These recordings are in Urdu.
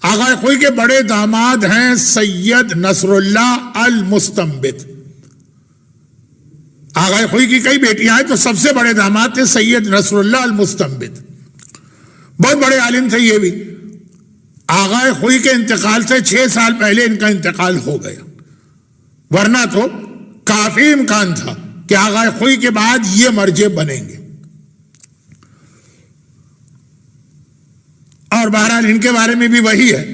آغا خوئی کے بڑے داماد ہیں سید نصر اللہ المستنبت. آغا خوئی کی کئی بیٹیاں ہیں تو سب سے بڑے داماد تھے سید نصر اللہ المستنبت. بہت بڑے عالم تھے یہ بھی. آغا خوئی کے انتقال سے 6 سال پہلے ان کا انتقال ہو گیا، ورنہ تو کافی امکان تھا کہ آغا خوئی کے بعد یہ مرجع بنیں گے. اور بہرحال ان کے بارے میں بھی وہی ہے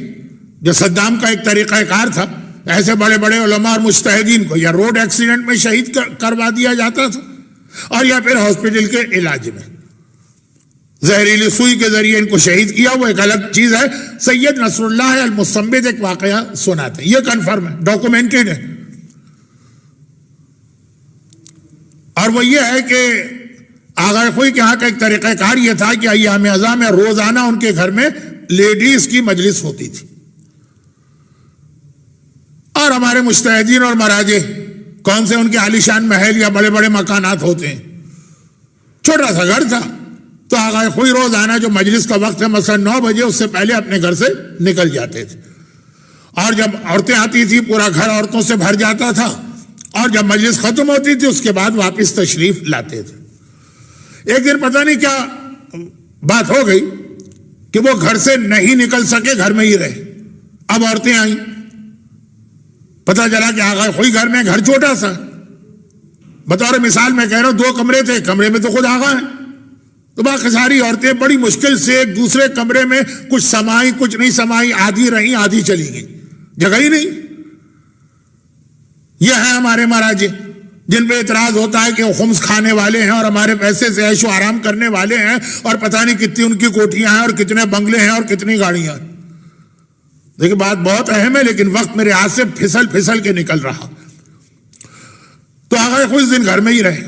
جو صدام کا ایک طریقہ کار تھا. ایسے بڑے بڑے علماء اور مجتہدین کو یا روڈ ایکسیڈنٹ میں شہید کروا دیا جاتا تھا، اور یا پھر ہاسپٹل کے علاج میں زہریلی سوئی کے ذریعے ان کو شہید کیا. وہ ایک الگ چیز ہے. سید نصر اللہ المستنبت ایک واقعہ سناتے ہیں، یہ کنفرم ہے، ڈاکومنٹڈ ہے. اور وہ یہ ہے کہ آغا خوئی کے یہاں کا ایک طریقہ کار یہ تھا کہ ایام ازاں میں روزانہ ان کے گھر میں لیڈیز کی مجلس ہوتی تھی. اور ہمارے مجتہدین اور مراجع کون سے ان کے عالیشان محل یا بڑے بڑے مکانات ہوتے ہیں، چھوٹا سا گھر تھا. تو آغا خوئی روزانہ جو مجلس کا وقت ہے مثلا 9 بجے، اس سے پہلے اپنے گھر سے نکل جاتے تھے. اور جب عورتیں آتی تھی پورا گھر عورتوں سے بھر جاتا تھا، اور جب مجلس ختم ہوتی تھی اس کے بعد واپس تشریف لاتے تھے. ایک دن پتہ نہیں کیا بات ہو گئی کہ وہ گھر سے نہیں نکل سکے، گھر میں ہی رہے. اب عورتیں آئیں، پتہ چلا کہ آغا خوئی گھر میں، گھر چھوٹا سا، بطور مثال میں کہہ رہا ہوں 2 کمرے تھے، کمرے میں تو خود آغا ہیں. تو باقی ساری عورتیں بڑی مشکل سے ایک دوسرے کمرے میں کچھ سمائیں کچھ نہیں سمائیں، آدھی رہیں آدھی چلی گئیں، جگہ ہی نہیں. یہ ہے ہمارے مراجع جن پہ اعتراض ہوتا ہے کہ وہ خمس کھانے والے ہیں اور ہمارے پیسے سے عیش و آرام کرنے والے ہیں، اور پتہ نہیں کتنی ان کی کوٹھیاں ہیں اور کتنے بنگلے ہیں اور کتنی گاڑیاں. دیکھیں بات بہت اہم ہے، لیکن وقت میرے ہاتھ سے پھسل کے نکل رہا. تو آغا خوئی اس دن گھر میں ہی رہے.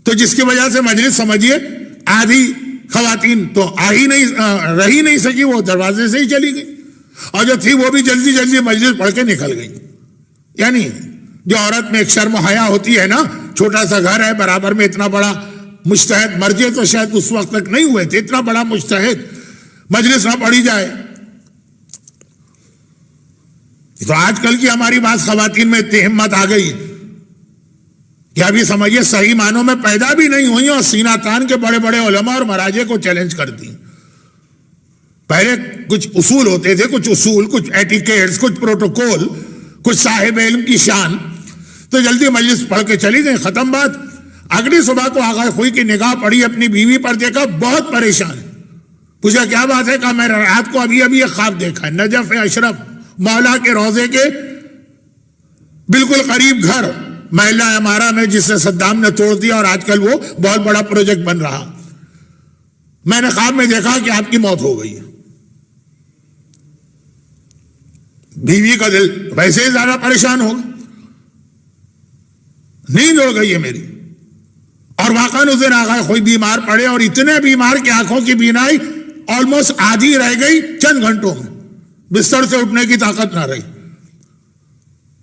تو جس کی وجہ سے مجلس سمجھیے آدھی خواتین تو رہ ہی نہیں سکی، وہ دروازے سے ہی چلی گئی، اور جو تھی وہ بھی جلدی جلدی مجلس پڑھ کے نکل گئی. یعنی جو عورت میں ایک شرم و حیا ہوتی ہے نا، چھوٹا سا گھر ہے، برابر میں اتنا بڑا مجتہد، مرجع تو شاید اس وقت تک نہیں ہوئے تھے، اتنا بڑا مجتہد، مجلس نہ پڑھی جائے. تو آج کل کی ہماری بعض خواتین میں اتنی ہمت آ گئی کہ ابھی سمجھیے صحیح معنوں میں پیدا بھی نہیں ہوئی اور سینہ تان کے بڑے بڑے علماء اور مراجع کو چیلنج کرتی. پہلے کچھ اصول ہوتے تھے، کچھ ایٹیکیٹس، کچھ پروٹوکول، کچھ صاحب علم کی شان. تو جلدی مجلس پڑھ کے چلی گئی، ختم بات. اگلی صبح کو آغا خوئی کی نگاہ پڑی اپنی بیوی پر، دیکھا بہت پریشان ہے. پوچھا کیا بات ہے؟ کہا میں رات کو ابھی ایک خواب دیکھا ہے، نجف اشرف مولا کے روضے کے بالکل قریب گھر محلہ عمارہ میں، جسے صدام نے توڑ دیا اور آج کل وہ بہت بڑا پروجیکٹ بن رہا. میں نے خواب میں دیکھا کہ آپ کی موت ہو گئی ہے. بیوی کا دل ویسے ہی زیادہ پریشان ہو گیا، نیند اڑ گئی ہے میری. اور واقعاً اس دن آغا خوئی بیمار پڑے، اور اتنے بیمار کہ آنکھوں کی بینائی آلموسٹ آدھی رہ گئی چند گھنٹوں میں، بستر سے اٹھنے کی طاقت نہ رہی.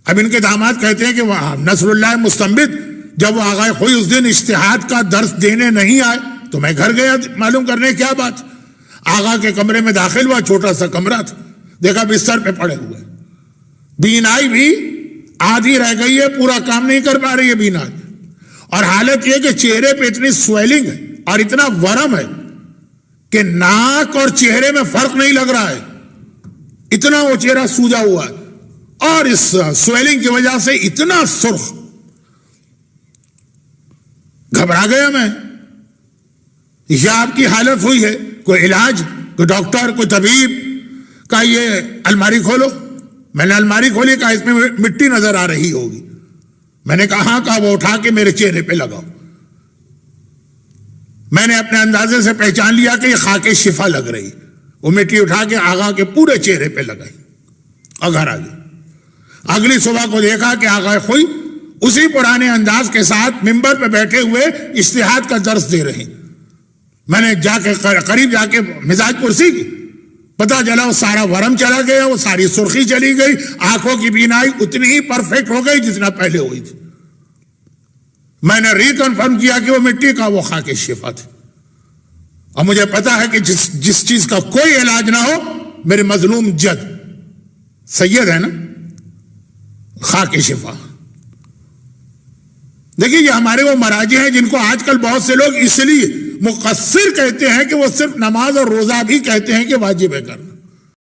اب ان کے داماد کہتے ہیں کہ وہ نصر اللہ مستنبت جب وہ آغا خوئی اس دن اجتہاد کا درس دینے نہیں آئے تو میں گھر گیا معلوم کرنے کیا بات. آغا کے کمرے میں داخل ہوا، چھوٹا سا کمرہ تھا، دیکھا بستر پہ پڑے ہوئے، بینائی بھی آدھی رہ گئی ہے، پورا کام نہیں کر پا رہی ہے بینائی. اور حالت یہ کہ چہرے پہ اتنی سویلنگ ہے اور اتنا ورم ہے کہ ناک اور چہرے میں فرق نہیں لگ رہا ہے، اتنا وہ چہرہ سوجا ہوا ہے، اور اس سویلنگ کی وجہ سے اتنا سرخ. گھبرا گیا میں، یہ آپ کی حالت ہوئی ہے، کوئی علاج، کوئی ڈاکٹر، کوئی طبیب؟ کہا یہ الماری کھولو. میں نے الماری کھولی، کہا اس میں مٹی نظر آ رہی ہوگی. میں نے کہا ہاں. کہا وہ اٹھا کے میرے چہرے پہ لگاؤ. میں نے اپنے اندازے سے پہچان لیا کہ یہ خاک شفا لگ رہی. وہ مٹی اٹھا کے آغا کے پورے چہرے پہ لگائی اور گھر آ گئی. اگلی صبح کو دیکھا کہ آغا خوئی اسی پرانے انداز کے ساتھ ممبر پہ بیٹھے ہوئے اجتہاد کا درس دے رہے. میں نے جا کے قریب جا کے مزاج پرسی کی، پتہ چلا وہ سارا ورم چلا گیا، وہ ساری سرخی چلی گئی، آنکھوں کی بینائی اتنی ہی پرفیکٹ ہو گئی جتنا پہلے ہوئی تھی. میں نے ریکنفرم کیا کہ وہ مٹی کا وہ خاک شفا تھا. اور مجھے پتا ہے کہ جس چیز کا کوئی علاج نہ ہو میرے مظلوم جد سید ہے نا، خاک شفا. دیکھیے یہ ہمارے وہ مراجع ہیں جن کو آج کل بہت سے لوگ اس لیے مقصر کہتے ہیں کہ وہ صرف نماز اور روزہ بھی کہتے ہیں کہ واجب ہے کرنا.